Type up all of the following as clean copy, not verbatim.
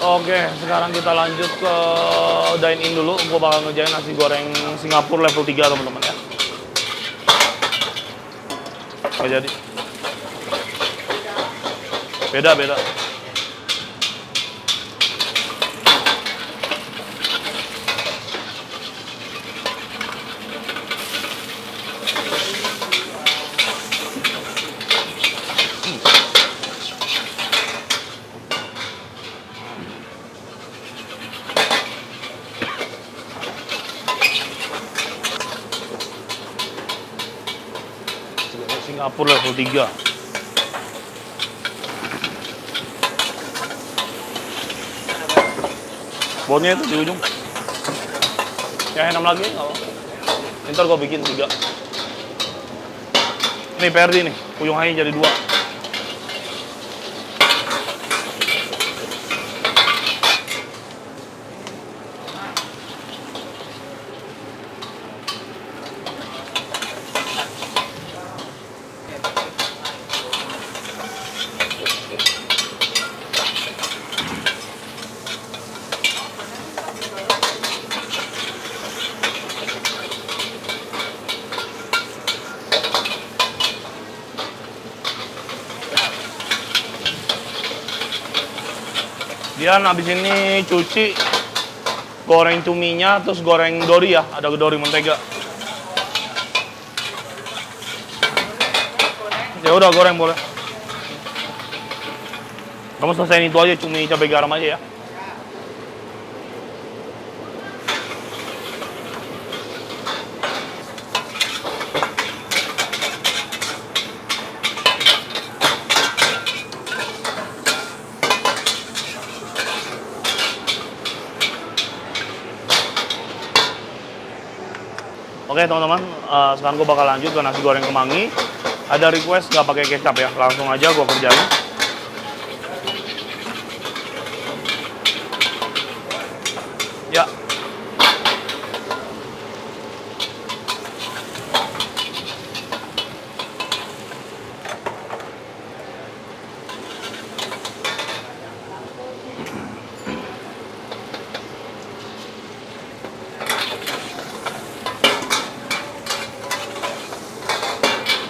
Oke, sekarang kita lanjut ke dine in dulu. Gue bakal ngerjain nasi goreng Singapura level 3 teman-teman ya. Gak jadi. Beda. Singapura level 3. Botnya itu di ujung. Ya 6 lagi nggak apa-apa. Ntar gue bikin 3. Nih PRD nih, ujung hai jadi 2. Dia habis ini cuci, goreng cuminya, terus goreng dori ya, ada dori mentega. Ya udah goreng boleh. Kamu selesaiin itu aja, cumi cabai garam aja ya. Oke teman-teman, sekarang gue bakal lanjut ke nasi goreng kemangi. Ada request nggak pakai kecap ya, langsung aja gue kerjain. Ya.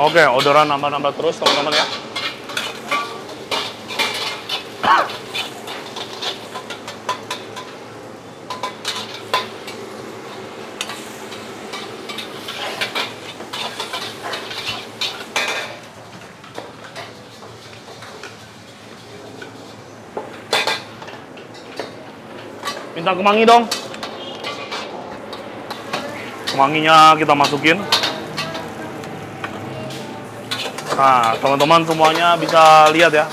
Oke, orderan nambah-nambah terus teman-teman ya. Minta kemangi dong. Kemanginya kita masukin. Nah, teman-teman semuanya bisa lihat ya,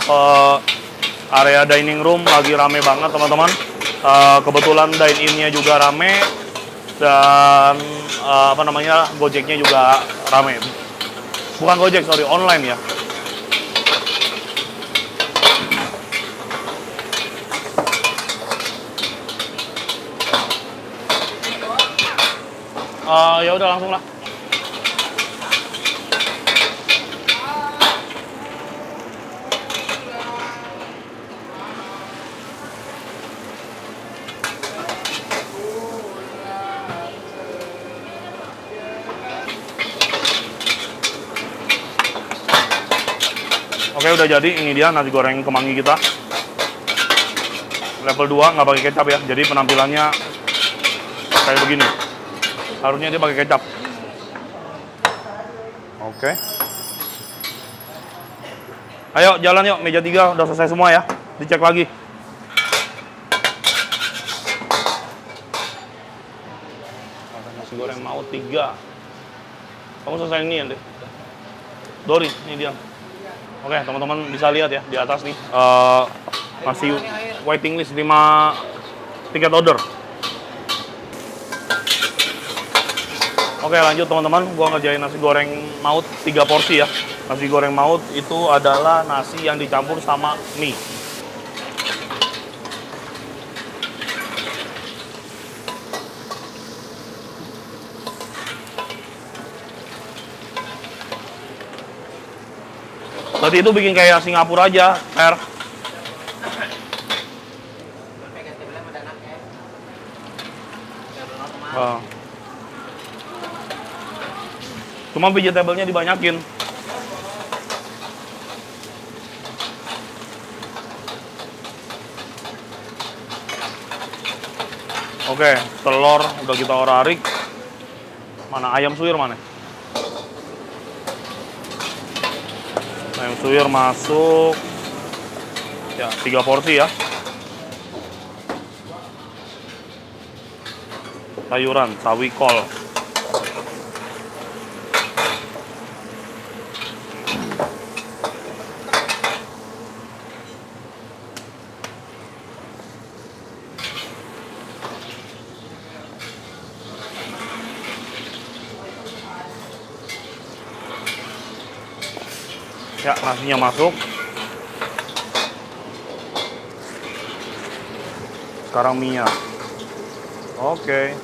area dining room lagi rame banget teman-teman. Kebetulan dine-in-nya juga rame dan Gojeknya juga rame. Bukan Gojek, sorry, online ya. Ya udah langsung lah. Oke, udah jadi. Ini dia nasi goreng kemangi kita. Level 2, nggak pakai kecap ya. Jadi penampilannya kayak begini. Harusnya dia pakai kecap. Oke. Ayo jalan yuk, meja 3 udah selesai semua ya. Dicek lagi. Nasi goreng maut 3. Kamu selesai ini ya, deh. Dori, ini dia. Oke, teman-teman bisa lihat ya di atas nih. Masih waiting list 5 tiket order. Oke, lanjut teman-teman. Gua ngerjain nasi goreng maut 3 porsi ya. Nasi goreng maut itu adalah nasi yang dicampur sama mie. Tadi itu bikin kayak Singapura aja, Per. Ah. Cuma vegetable-nya dibanyakin. Oke, telur udah kita orarik. Mana ayam suwir mana? Ayam suwir masuk. Ya, 3 porsi ya. Sayuran, sawi kol. Ya, nasinya masuk. Sekarang minyak. Oke.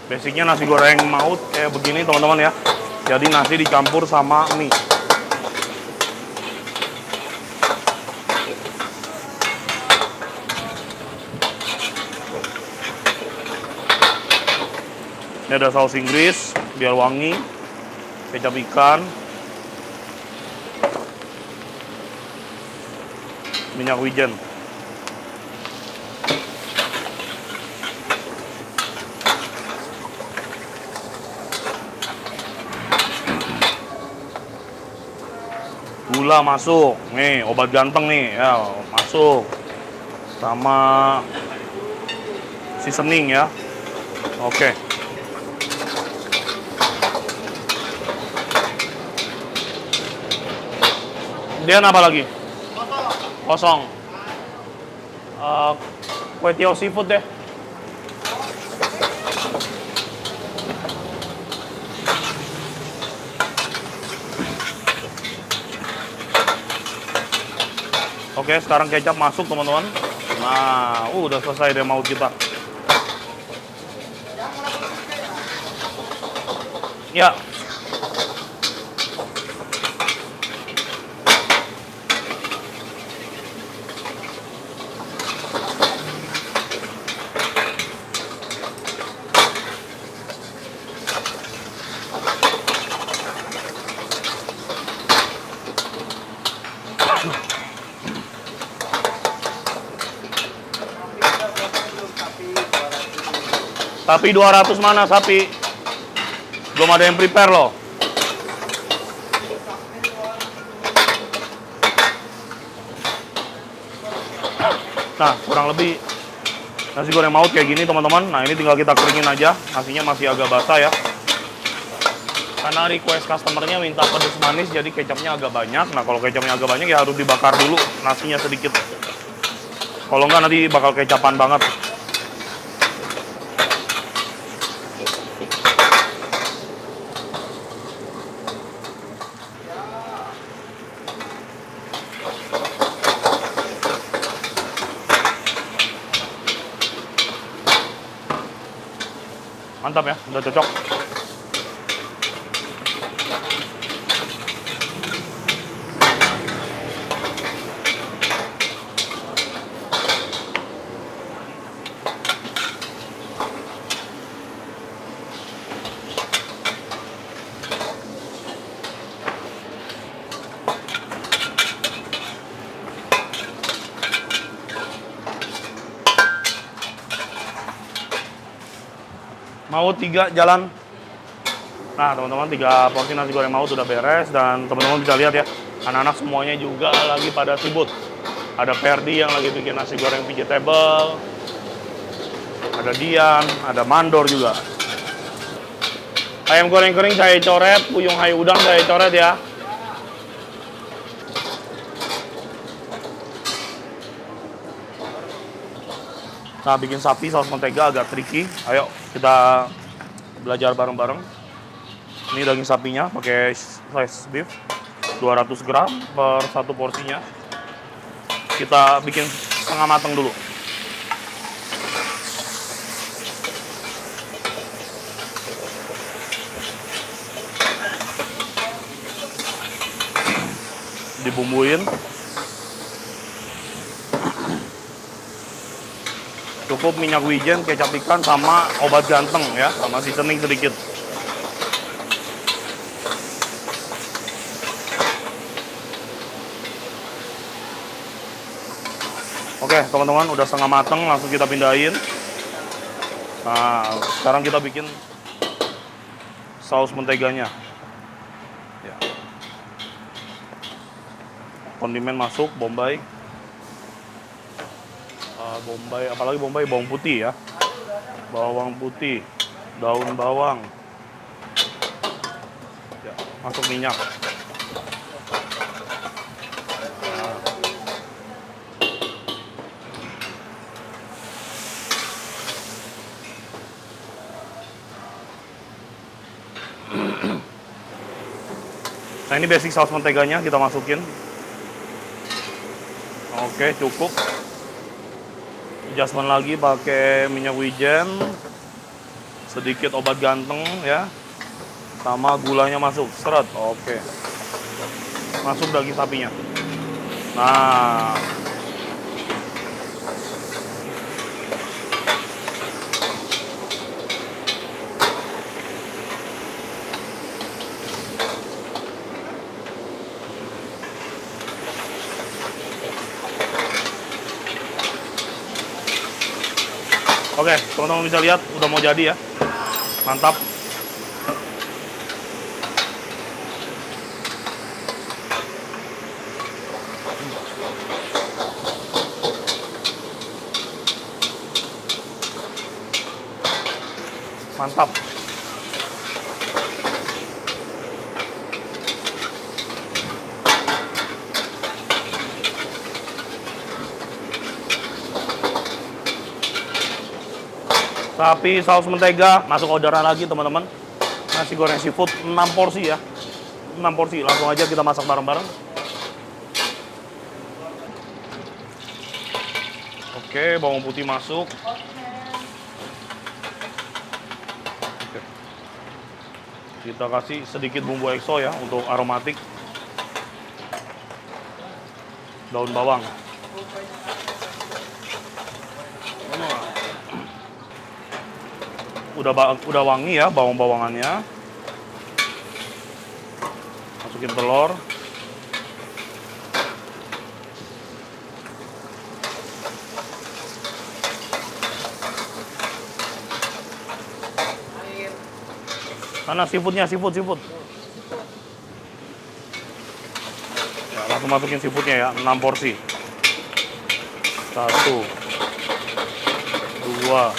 Basicnya nasi goreng maut kayak begini teman-teman ya. Jadi nasi dicampur sama mie. Ini ada saus Inggris biar wangi. Kecap ikan. Minyak wijen. Gula masuk, nih obat ganteng nih ya masuk, sama seasoning ya. Oke. Dia apa lagi? Kosong. Kue tiaw seafood deh. Oke, sekarang kecap masuk teman-teman. Nah, udah selesai deh maut kita. Ya. Sapi 200 mana sapi? Belum ada yang prepare loh. Nah, kurang lebih nasi goreng maut kayak gini teman-teman. Nah, ini tinggal kita keringin aja. Nasinya masih agak basah ya. Karena request customernya minta pedas manis, jadi kecapnya agak banyak. Nah, kalau kecapnya agak banyak ya harus dibakar dulu nasinya sedikit. Kalau enggak nanti bakal kecapan banget. Mantap ya, udah cocok. Mau 3 jalan. Nah teman-teman, 3 porsi nasi goreng maut udah beres. Dan teman-teman bisa lihat ya, anak-anak semuanya juga lagi pada sibuk. Ada Ferdi yang lagi bikin nasi goreng vegetable, ada Dian, ada Mandor juga. Ayam goreng kering saya coret, puyung hai udang saya coret ya. Nah, bikin sapi saus mentega agak tricky. Ayo kita belajar bareng-bareng. Ini daging sapinya pakai slice beef 200 gram per 1 porsinya. Kita bikin setengah matang dulu. Dibumbuin. Cukup minyak wijen, kecap ikan, sama obat ganteng ya, sama seasoning sedikit. Oke, teman-teman, udah setengah mateng, langsung kita pindahin. Nah, sekarang kita bikin saus menteganya. Ya. Kondimen masuk, bombay. Bombay, apalagi bombay, bawang putih ya. Bawang putih, daun bawang. Ya, masuk minyak. Nah, ini basic saus menteganya kita masukin. Oke, cukup. Adjustment lagi pakai minyak wijen, sedikit obat ganteng ya, sama gulanya masuk, seret. Oke, masuk daging sapinya. Nah, oke, teman-teman bisa lihat udah mau jadi ya. Mantap. Mantap. Sapi saus mentega, masuk orderan lagi teman-teman. Nasi goreng seafood 6 porsi ya. 6 porsi, langsung aja kita masak bareng-bareng. Oke, bawang putih masuk. Oke. Kita kasih sedikit bumbu EXO ya untuk aromatik. Daun bawang. Udah wangi ya bawang-bawangannya. Masukin telur. Mana seafoodnya, seafood. Ya, langsung masukin seafoodnya ya, 6 porsi. 1, 2,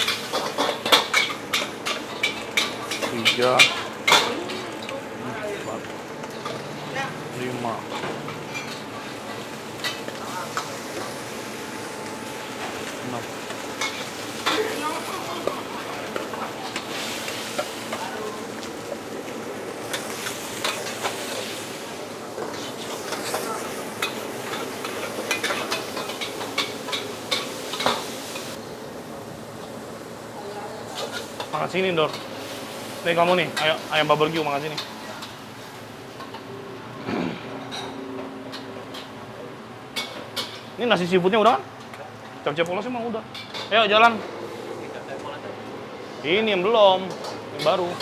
3, 4, 5. Makan sini, Dor. Nih kamu nih, ayam barbecue makan sini. Ini nasi seafoodnya udah kan? Capcay polosnya emang udah. Ayo jalan. Ini yang belum, yang baru.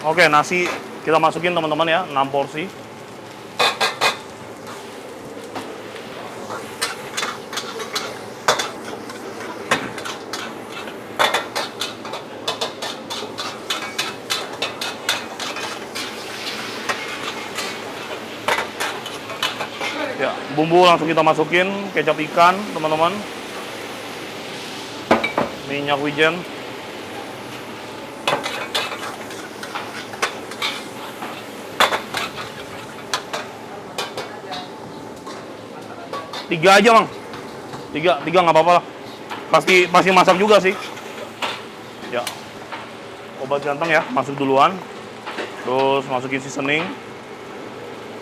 Oke, nasi kita masukin teman-teman ya, 6 porsi. Ya, bumbu langsung kita masukin, kecap ikan, teman-teman. Minyak wijen. Tiga aja, Mang. Tiga nggak apa-apa lah. Pasti masak juga sih. Ya. Obat ganteng ya, masuk duluan. Terus masukin seasoning.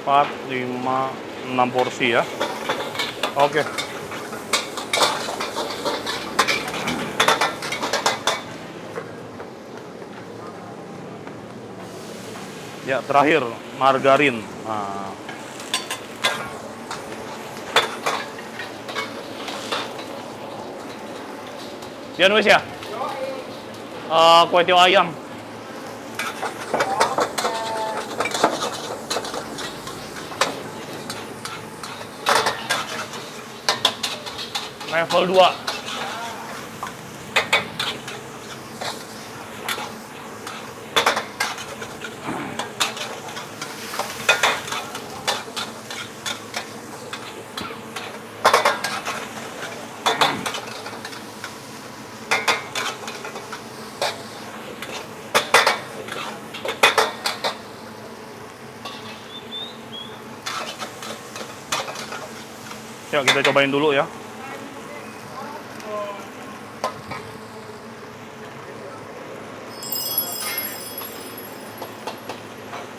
4, 5, 6 porsi ya. Oke. Ya, terakhir margarin. Nah, ya nulis ya. Kue tiaw ayam. Level 2. Ya, kita cobain dulu ya.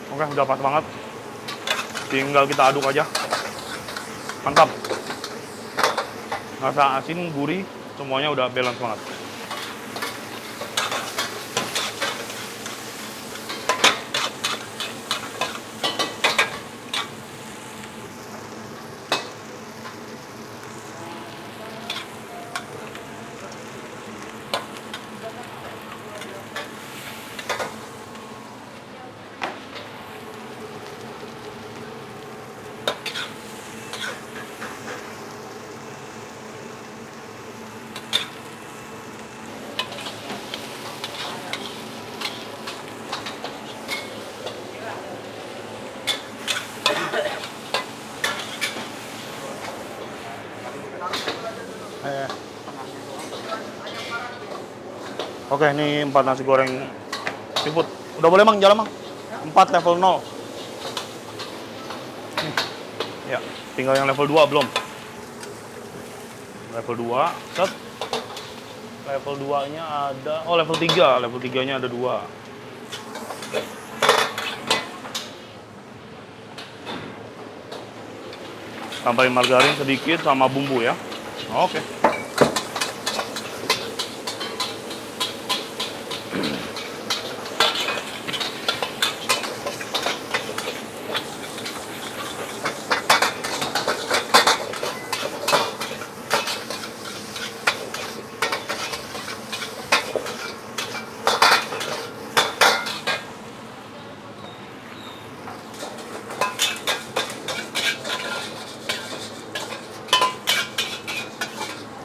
Oke, udah pas banget. Tinggal kita aduk aja. Mantap. Rasa asin, gurih, semuanya udah balance banget. Oke, ini 4 nasi goreng seafood. Udah boleh Mang, jalan Mang. 4 level 0. Ya, tinggal yang level 2 belum. Level 2, set. Level 2-nya ada, oh level 3. Level 3-nya ada 2. Tambahin margarin sedikit sama bumbu ya. Oke.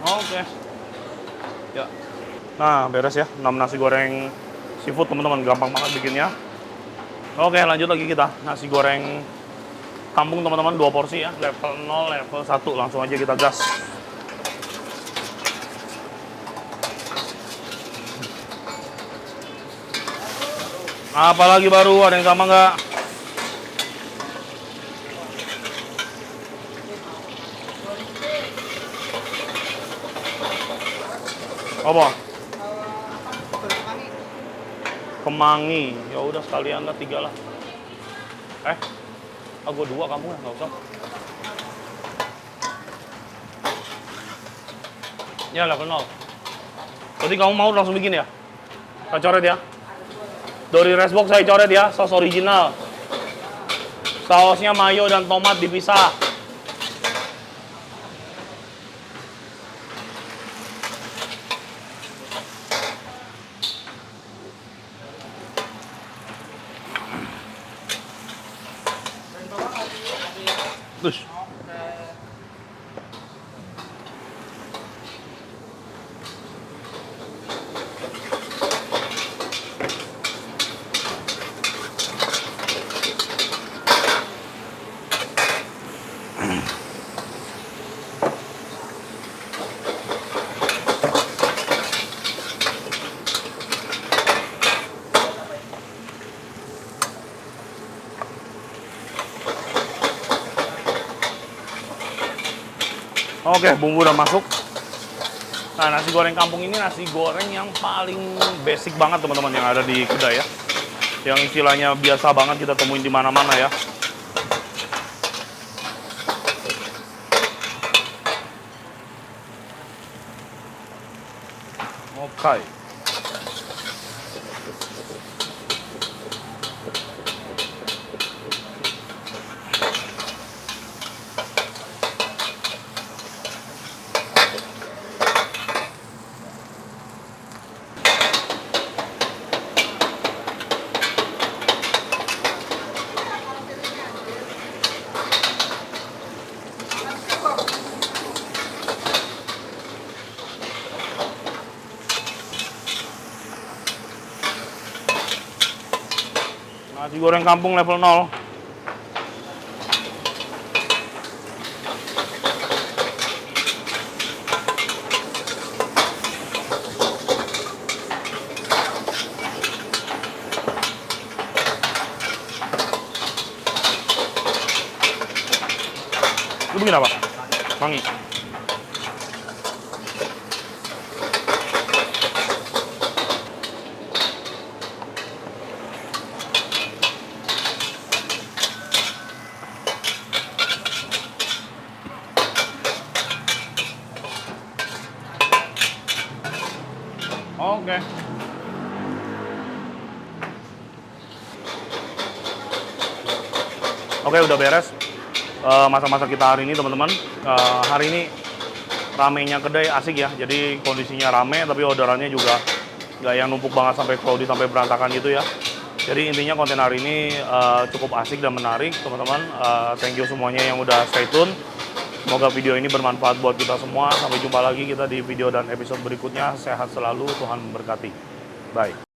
Oke. Ya. Nah, beres ya. 6 nasi goreng seafood, teman-teman. Gampang banget bikinnya. Oke, lanjut lagi kita. Nasi goreng kampung, teman-teman. 2 porsi ya. Level 0, level 1. Langsung aja kita gas. Apalagi baru? Ada yang sama nggak? Apa? Kemangi. Ya udah sekalian lah 3 lah. Gue 2, kamu ya, nggak usah. Ya level 0. Berarti kamu mau langsung bikin ya? Saya coret ya. Dari Racebox saya coret ya, saus original. Sausnya mayo dan tomat dipisah. Terus. Oke, bumbu udah masuk. Nah, nasi goreng kampung ini nasi goreng yang paling basic banget, teman-teman, yang ada di kedai ya. Yang istilahnya biasa banget kita temuin di mana-mana ya. Oke. goreng kampung level 0. Itu begini apa? Wangi. Oke. Oke, udah beres masa-masa kita hari ini, teman-teman. Hari ini ramenya kedai asik ya. Jadi kondisinya rame, tapi orderannya juga nggak yang numpuk banget sampai crowded sampai berantakan gitu ya. Jadi intinya konten hari ini cukup asik dan menarik, teman-teman. Thank you semuanya yang udah stay tune. Semoga video ini bermanfaat buat kita semua. Sampai jumpa lagi kita di video dan episode berikutnya. Sehat selalu, Tuhan memberkati. Bye.